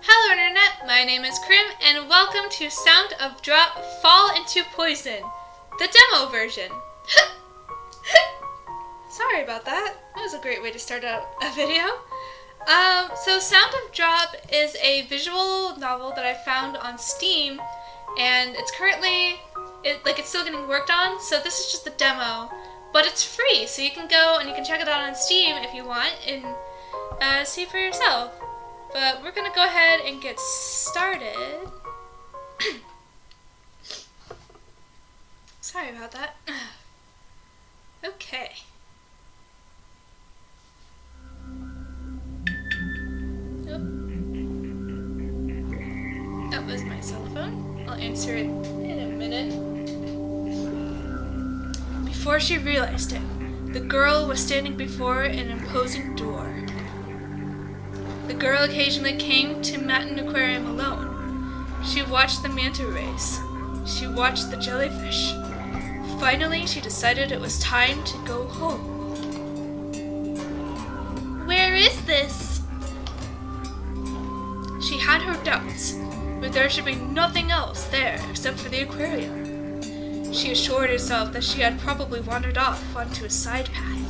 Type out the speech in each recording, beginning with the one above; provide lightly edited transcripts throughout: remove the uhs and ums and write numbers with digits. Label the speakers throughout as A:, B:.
A: Hello Internet, my name is Krim and welcome to Sound of Drop Fall into Poison, the demo version. Sorry about that. That was a great way to start out a video. So Sound of Drop is a visual novel that I found on Steam, and it's currently, it's still getting worked on, so this is just the demo, but it's free, so you can go and you can check it out on Steam if you want and see for yourself. But we're gonna go ahead and get started. Sorry about that. Okay. Oh. That was my cell phone. I'll answer it in a minute. Before she realized it, the girl was standing before an imposing door. The girl occasionally came to Matin Aquarium alone. She watched the manta rays. She watched the jellyfish. Finally, she decided it was time to go home. Where is this? She had her doubts, but there should be nothing else there except for the aquarium. She assured herself that she had probably wandered off onto a side path.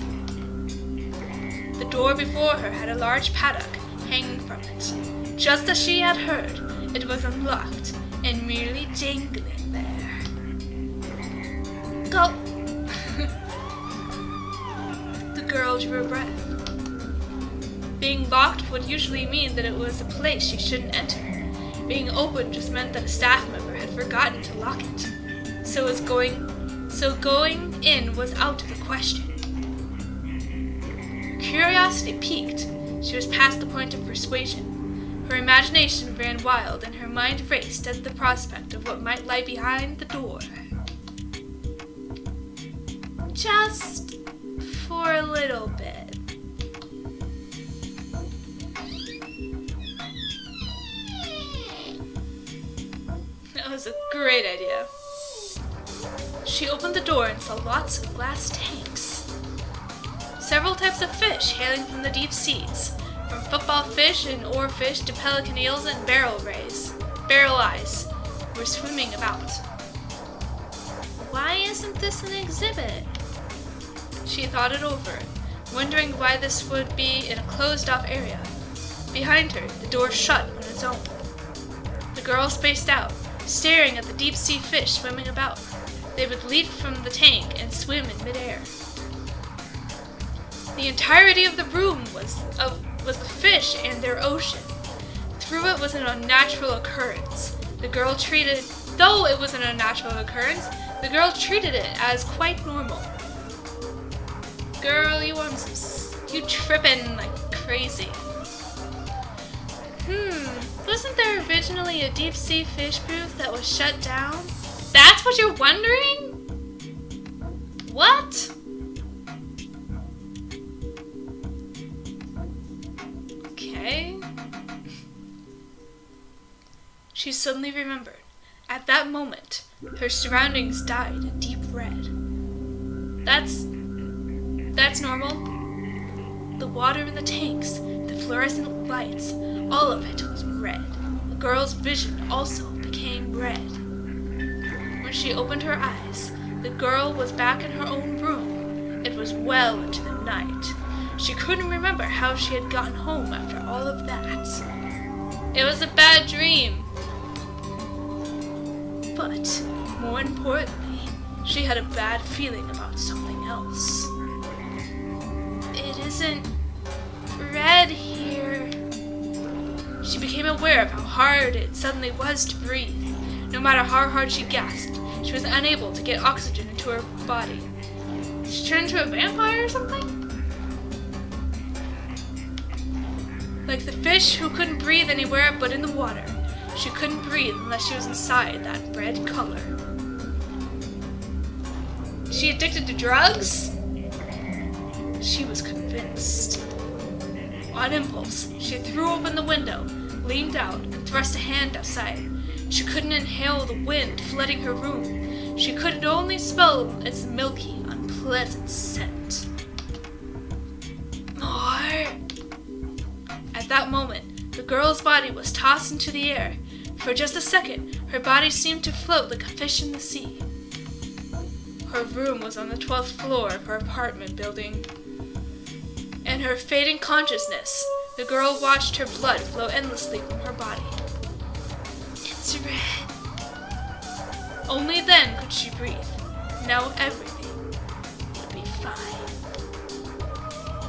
A: The door before her had a large paddock hanging from it. Just as she had heard, it was unlocked and merely dangling there. Go! The girl drew a breath. Being locked would usually mean that it was a place she shouldn't enter. Being open just meant that a staff member had forgotten to lock it. So going in was out of the question. Curiosity piqued. She was past the point of persuasion. Her imagination ran wild and her mind raced at the prospect of what might lie behind the door. Just for a little bit. That was a great idea. She opened the door and saw lots of glass tanks. Several types of fish hailing from the deep seas, from football fish and oarfish to pelican eels and barrel eyes, were swimming about. Why isn't this an exhibit? She thought it over, wondering why this would be in a closed-off area. Behind her, the door shut on its own. The girl spaced out, staring at the deep-sea fish swimming about. They would leap from the tank and swim in midair. The entirety of the room was the fish and their ocean. Through it was an unnatural occurrence. Though it was an unnatural occurrence, the girl treated it as quite normal. Girl, you trippin' like crazy. Wasn't there originally a deep sea fish booth that was shut down? That's what you're wondering? What? Okay. She suddenly remembered. At that moment, her surroundings dyed a deep red. That's normal. The water in the tanks, the fluorescent lights, all of it was red. The girl's vision also became red. When she opened her eyes, the girl was back in her own room. It was well into the night. She couldn't remember how she had gotten home after all of that. It was a bad dream. But, more importantly, she had a bad feeling about something else. It isn't red here. She became aware of how hard it suddenly was to breathe. No matter how hard she gasped, she was unable to get oxygen into her body. She turned into a vampire or something? Like the fish who couldn't breathe anywhere but in the water. She couldn't breathe unless she was inside that red color. Is she addicted to drugs? She was convinced. On impulse, she threw open the window, leaned out, and thrust a hand outside. She couldn't inhale the wind flooding her room. She could only smell its milky, unpleasant scent. More. At that moment, The girl's body was tossed into the air. For just a second, her body seemed to float like a fish in the sea. Her room was on the 12th floor of her apartment building. In her fading consciousness, the girl watched her blood flow endlessly from her body. It's red. Only then could she breathe. Now everything would be fine.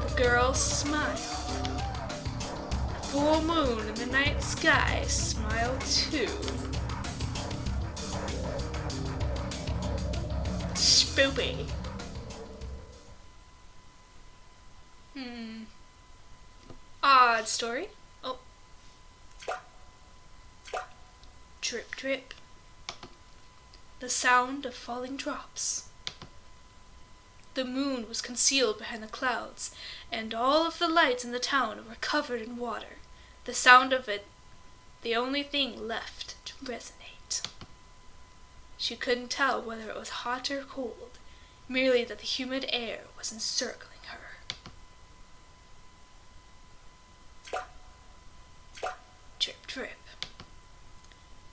A: The girl smiled. The full moon in the night sky smiled too. Spoopy. Odd story. Oh. Drip, drip. The sound of falling drops. The moon was concealed behind the clouds, and all of the lights in the town were covered in water. The sound of it, the only thing left to resonate. She couldn't tell whether it was hot or cold, merely that the humid air was encircling her. Drip, drip.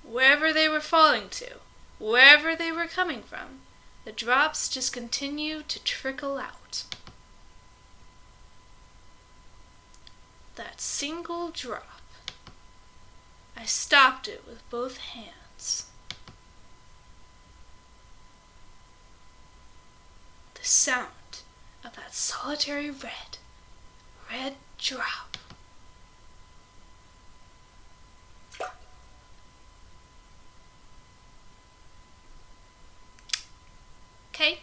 A: Wherever they were falling to, wherever they were coming from, the drops just continued to trickle out. That single drop. I stopped it with both hands. The sound of that solitary red drop. Okay.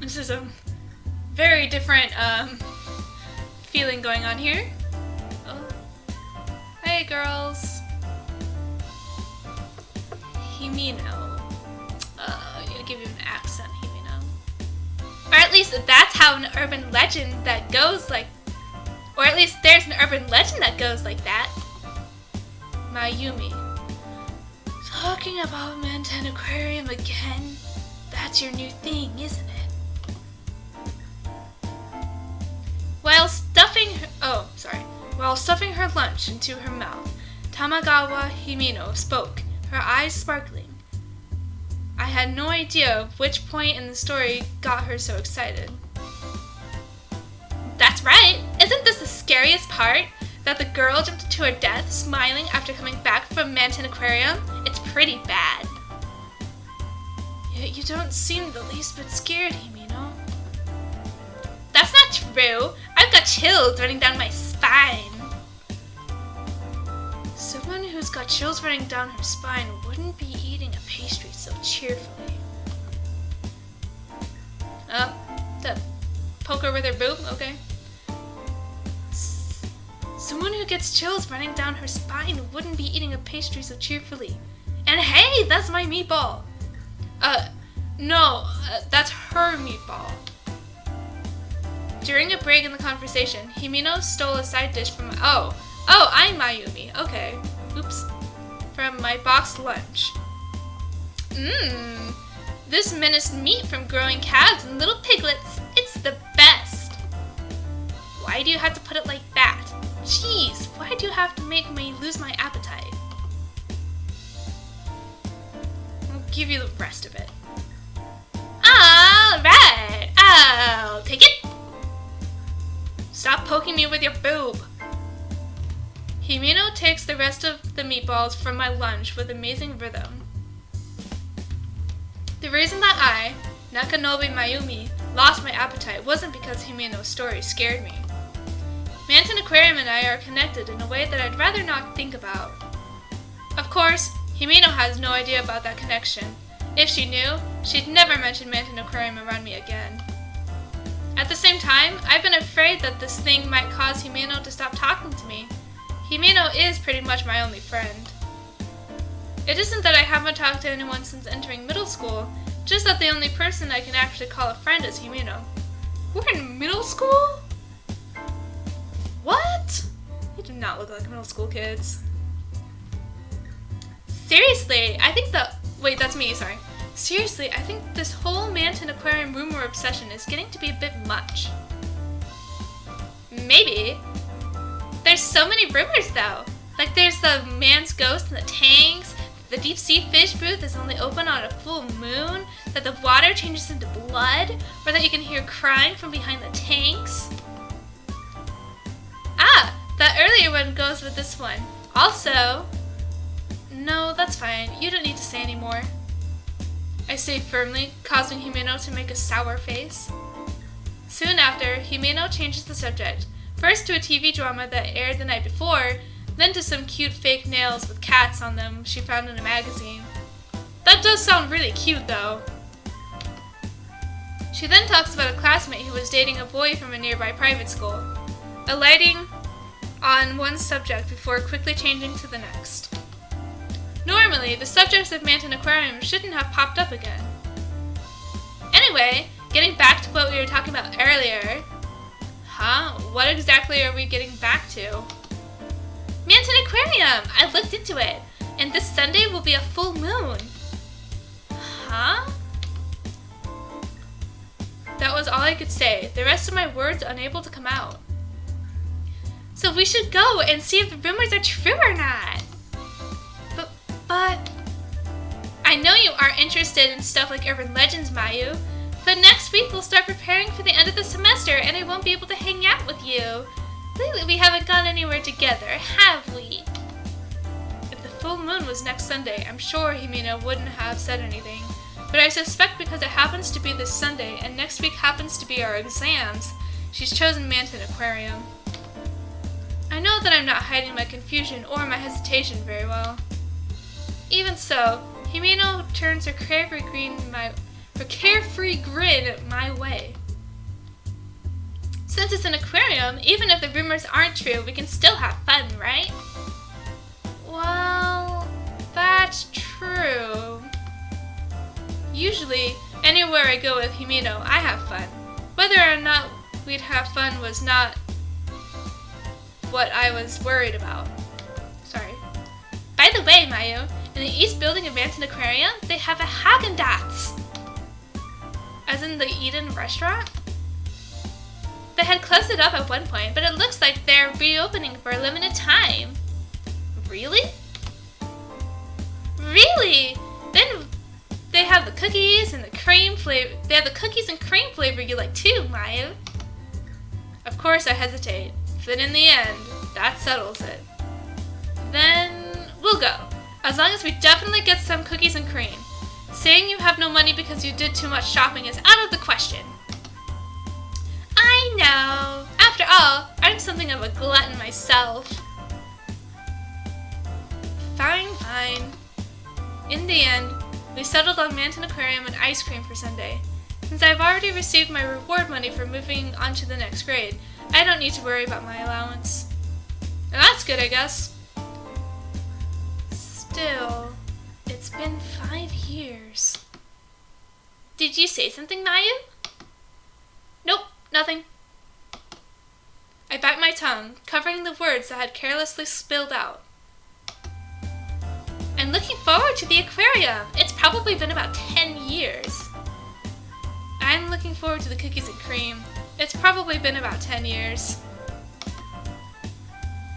A: This is a very different feeling going on here. Oh. Hey girls. Himino. I'm gonna give you an accent, Himino. Or at least that's how an urban legend that goes like, or at least there's an urban legend that goes like that. Mayumi. Talking about Mantan Aquarium again? That's your new thing, isn't it? While stuffing her lunch into her mouth, Tamagawa Himino spoke, her eyes sparkling. I had no idea which point in the story got her so excited. That's right! Isn't this the scariest part? That the girl jumped to her death smiling after coming back from Mantan Aquarium? It's pretty bad. You don't seem the least bit scared, Himino. That's not true! I've got chills running down my spine. Someone who's got chills running down her spine wouldn't be eating a pastry so cheerfully. The poker with her boob? Okay. Someone who gets chills running down her spine wouldn't be eating a pastry so cheerfully. And hey, that's my meatball! No, that's her meatball. During a break in the conversation, Himino stole a side dish from I'm Mayumi. Okay. Oops. From my boxed lunch. This menaced meat from growing calves and little piglets. It's the best. Why do you have to put it like that? Jeez, why do you have to make me lose my appetite? I'll give you the rest of it. Alright, I'll take it. Stop poking me with your boob. Himino takes the rest of the meatballs from my lunch with amazing rhythm. The reason that I, Nakanobe Mayumi, lost my appetite wasn't because Himino's story scared me. Mantan Aquarium and I are connected in a way that I'd rather not think about. Of course, Himino has no idea about that connection. If she knew, she'd never mention Mantan Aquarium around me again. At the same time, I've been afraid that this thing might cause Himino to stop talking to me. Himino is pretty much my only friend. It isn't that I haven't talked to anyone since entering middle school, just that the only person I can actually call a friend is Himino. We're in middle school? What? You do not look like middle school kids. Seriously, I think wait, that's me, sorry. Seriously, I think this whole Manton Aquarium rumor obsession is getting to be a bit much. Maybe. There's so many rumors though. Like there's the man's ghost in the tanks, the deep sea fish booth is only open on a full moon, that the water changes into blood, or that you can hear crying from behind the tanks. Ah, that earlier one goes with this one. Also, no, that's fine. You don't need to say any more. I say firmly, causing Himeno to make a sour face. Soon after, Himeno changes the subject, first to a TV drama that aired the night before, then to some cute fake nails with cats on them she found in a magazine. That does sound really cute though. She then talks about a classmate who was dating a boy from a nearby private school, alighting on one subject before quickly changing to the next. Normally, the subjects of Manton Aquarium shouldn't have popped up again. Anyway, getting back to what we were talking about earlier. What exactly are we getting back to? Manton Aquarium! I looked into it, and this Sunday will be a full moon. That was all I could say, the rest of my words unable to come out. So we should go and see if the rumors are true or not. But I know you aren't interested in stuff like urban legends, Mayu, but next week we'll start preparing for the end of the semester and I won't be able to hang out with you. Lately we haven't gone anywhere together, have we? If the full moon was next Sunday, I'm sure Himeno wouldn't have said anything, but I suspect because it happens to be this Sunday and next week happens to be our exams, she's chosen Manton Aquarium. I know that I'm not hiding my confusion or my hesitation very well. Even so, Himeno turns her carefree grin my way. Since it's an aquarium, even if the rumors aren't true, we can still have fun, right? Well, that's true. Usually, anywhere I go with Himeno, I have fun. Whether or not we'd have fun was not what I was worried about. Sorry. By the way, Mayu, in the east building of Manton Aquarium, they have a Haagen-Dazs. As in the Eden restaurant? They had closed it up at one point, but it looks like they're reopening for a limited time. Really? Really? Then they have the cookies and the cream flavor. They have the cookies and cream flavor you like too, Mayu. Of course I hesitate, but in the end, that settles it. Then we'll go. As long as we definitely get some cookies and cream. Saying you have no money because you did too much shopping is out of the question. I know. After all, I'm something of a glutton myself. Fine. In the end, we settled on Manton Aquarium and ice cream for Sunday. Since I've already received my reward money for moving on to the next grade, I don't need to worry about my allowance. And that's good, I guess. Still, it's been 5 years. Did you say something, Mayu? Nope, nothing. I bite my tongue, covering the words that had carelessly spilled out. I'm looking forward to the aquarium. It's probably been about 10 years. I'm looking forward to the cookies and cream. It's probably been about 10 years.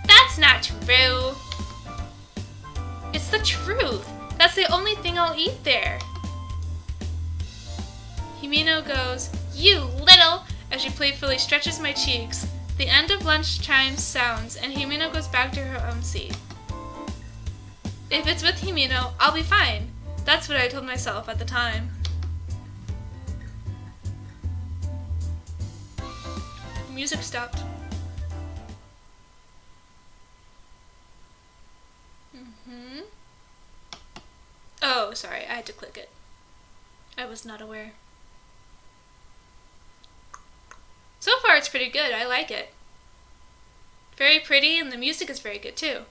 A: That's not true. It's the truth. That's the only thing I'll eat there. Himeno goes, "You little," as she playfully stretches my cheeks. The end of lunch chimes sounds, and Himeno goes back to her own seat. If it's with Himeno, I'll be fine. That's what I told myself at the time. The music stopped. Oh, sorry, I had to click it. I was not aware. So far it's pretty good, I like it. Very pretty, and the music is very good too.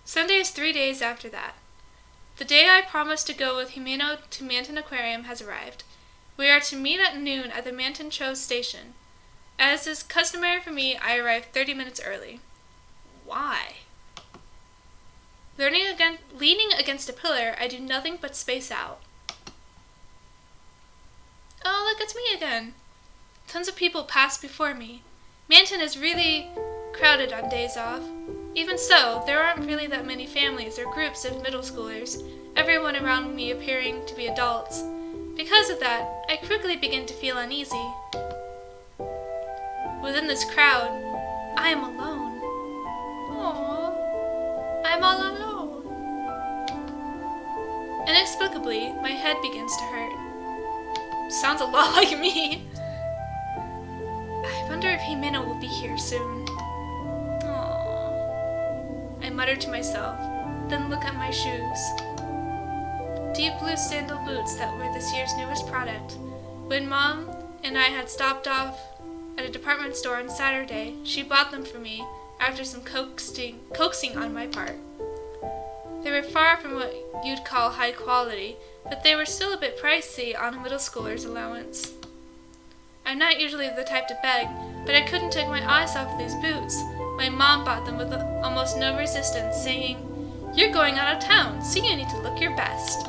A: Sunday is 3 days after that. The day I promised to go with Himeno to Manton Aquarium has arrived. We are to meet at noon at the Manton Cho station. As is customary for me, I arrived 30 minutes early. Why? Leaning against a pillar, I do nothing but space out. Oh, look, it's me again. Tons of people pass before me. Manton is really crowded on days off. Even so, there aren't really that many families or groups of middle schoolers, everyone around me appearing to be adults. Because of that, I quickly begin to feel uneasy. Within this crowd, I am alone. Aww, I'm all alone. Inexplicably, my head begins to hurt. Sounds a lot like me. I wonder if Himeno will be here soon. Aww. I mutter to myself, then look at my shoes. Deep blue sandal boots that were this year's newest product. When Mom and I had stopped off at a department store on Saturday, she bought them for me after some coaxing on my part. They were far from what you'd call high quality, but they were still a bit pricey on a middle schooler's allowance. I'm not usually the type to beg, but I couldn't take my eyes off these boots. My mom bought them with almost no resistance, saying, "You're going out of town, so you need to look your best."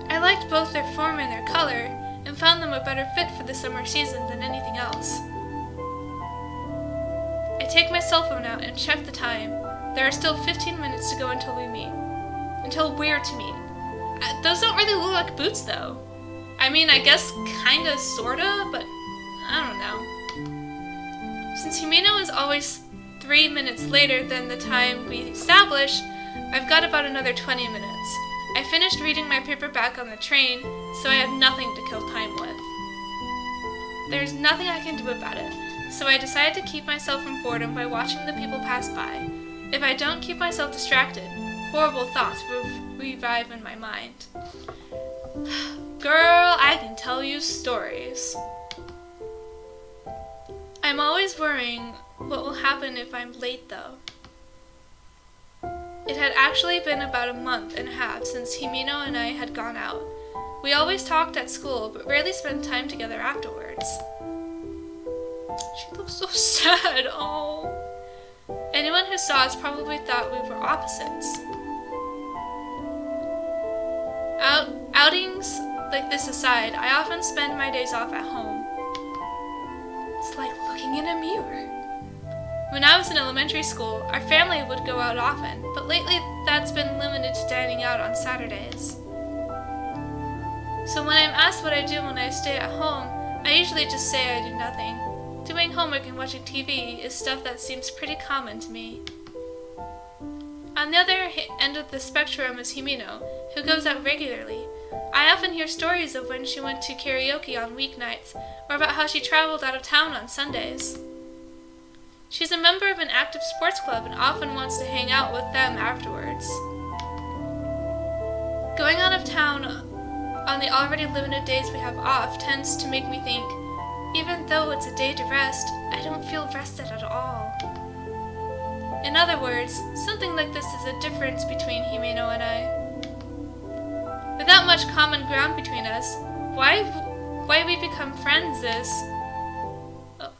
A: I liked both their form and their color, and found them a better fit for the summer season than anything else. I take my cell phone out and check the time. There are still 15 minutes to go until we meet. Until we're to meet. Those don't really look like boots, though. I mean, I guess kinda, sorta, but I don't know. Since Himeno is always 3 minutes later than the time we established, I've got about another 20 minutes. I finished reading my paperback on the train, so I have nothing to kill time with. There's nothing I can do about it, so I decided to keep myself from boredom by watching the people pass by. If I don't keep myself distracted, horrible thoughts will revive in my mind. Girl, I can tell you stories. I'm always worrying what will happen if I'm late, though. It had actually been about a month and a half since Himeno and I had gone out. We always talked at school, but rarely spent time together afterwards. She looks so sad, oh. Anyone who saw us probably thought we were opposites. Outings like this aside, I often spend my days off at home. It's like looking in a mirror. When I was in elementary school, our family would go out often, but lately that's been limited to dining out on Saturdays. So when I'm asked what I do when I stay at home, I usually just say I do nothing. Doing homework and watching TV is stuff that seems pretty common to me. On the other end of the spectrum is Himeno, who goes out regularly. I often hear stories of when she went to karaoke on weeknights, or about how she traveled out of town on Sundays. She's a member of an active sports club and often wants to hang out with them afterwards. Going out of town on the already limited days we have off tends to make me think, even though it's a day to rest, I don't feel rested at all. In other words, something like this is a difference between Himeno and I. Without much common ground between us, why we become friends is... Oh.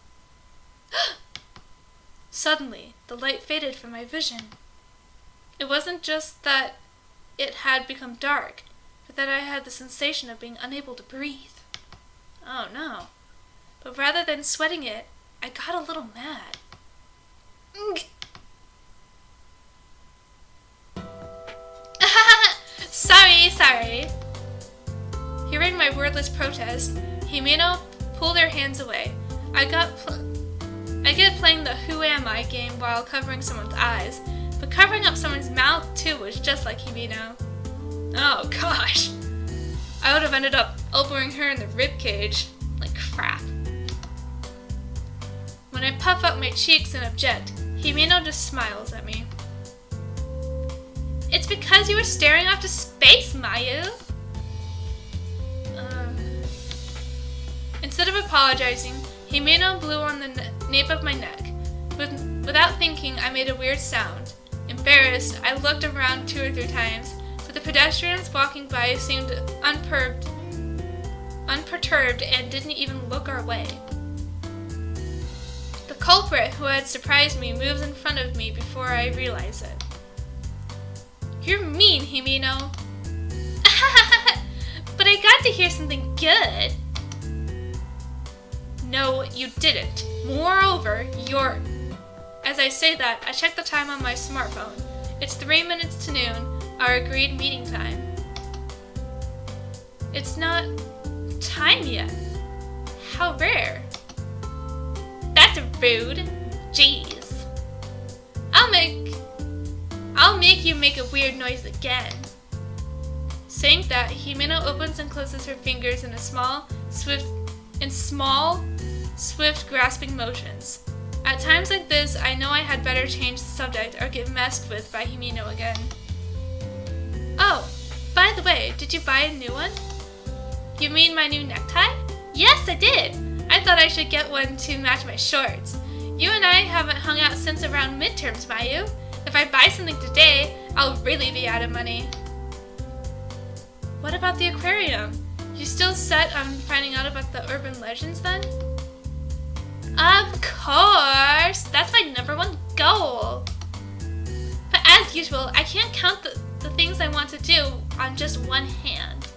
A: Suddenly, the light faded from my vision. It wasn't just that it had become dark, but that I had the sensation of being unable to breathe. Oh no. But rather than sweating it, I got a little mad. Sorry. Hearing my wordless protest, Himeno pulled her hands away. I get playing the Who Am I game while covering someone's eyes, but covering up someone's mouth too was just like Himeno. Oh gosh. I would have ended up elbowing her in the ribcage. Like crap. When I puff up my cheeks and object, Himeno just smiles at me. It's because you were staring off to space, Mayu. Instead of apologizing, Himeno blew on the nape of my neck. Without thinking, I made a weird sound. Embarrassed, I looked around 2 or 3 times, but the pedestrians walking by seemed unperturbed and didn't even look our way. The culprit who had surprised me moves in front of me before I realize it. You're mean, Himeno. But I got to hear something good. No, you didn't. Moreover, As I say that, I check the time on my smartphone. It's 3 minutes to noon, our agreed meeting time. It's not time yet. How rare. That's rude. Jeez. I'll make you make a weird noise again. Saying that, Himeno opens and closes her fingers in small, swift grasping motions. At times like this, I know I had better change the subject or get messed with by Himeno again. Oh, by the way, did you buy a new one? You mean my new necktie? Yes, I did! I thought I should get one to match my shorts. You and I haven't hung out since around midterms, Mayu. If I buy something today, I'll really be out of money. What about the aquarium? You still set on finding out about the urban legends then? Of course! That's my #1 goal! But as usual, I can't count the things I want to do on just one hand.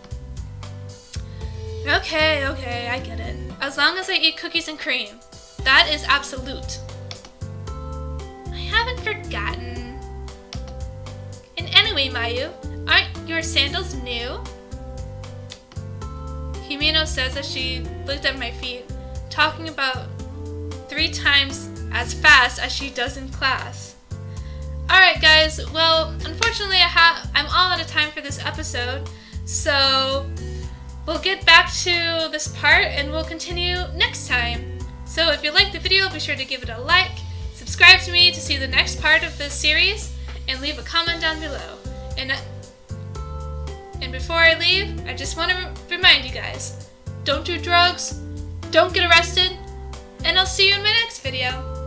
A: Okay, I get it. As long as I eat cookies and cream. That is absolute. I haven't forgotten. And anyway, Mayu, aren't your sandals new? Himeno says as she looked at my feet, talking about 3 times as fast as she does in class. Alright guys, well, unfortunately I'm all out of time for this episode, so we'll get back to this part and we'll continue next time. So if you liked the video, be sure to give it a like, subscribe to me to see the next part of this series, and leave a comment down below. And before I leave, I just want to remind you guys, don't do drugs, don't get arrested, and I'll see you in my next video.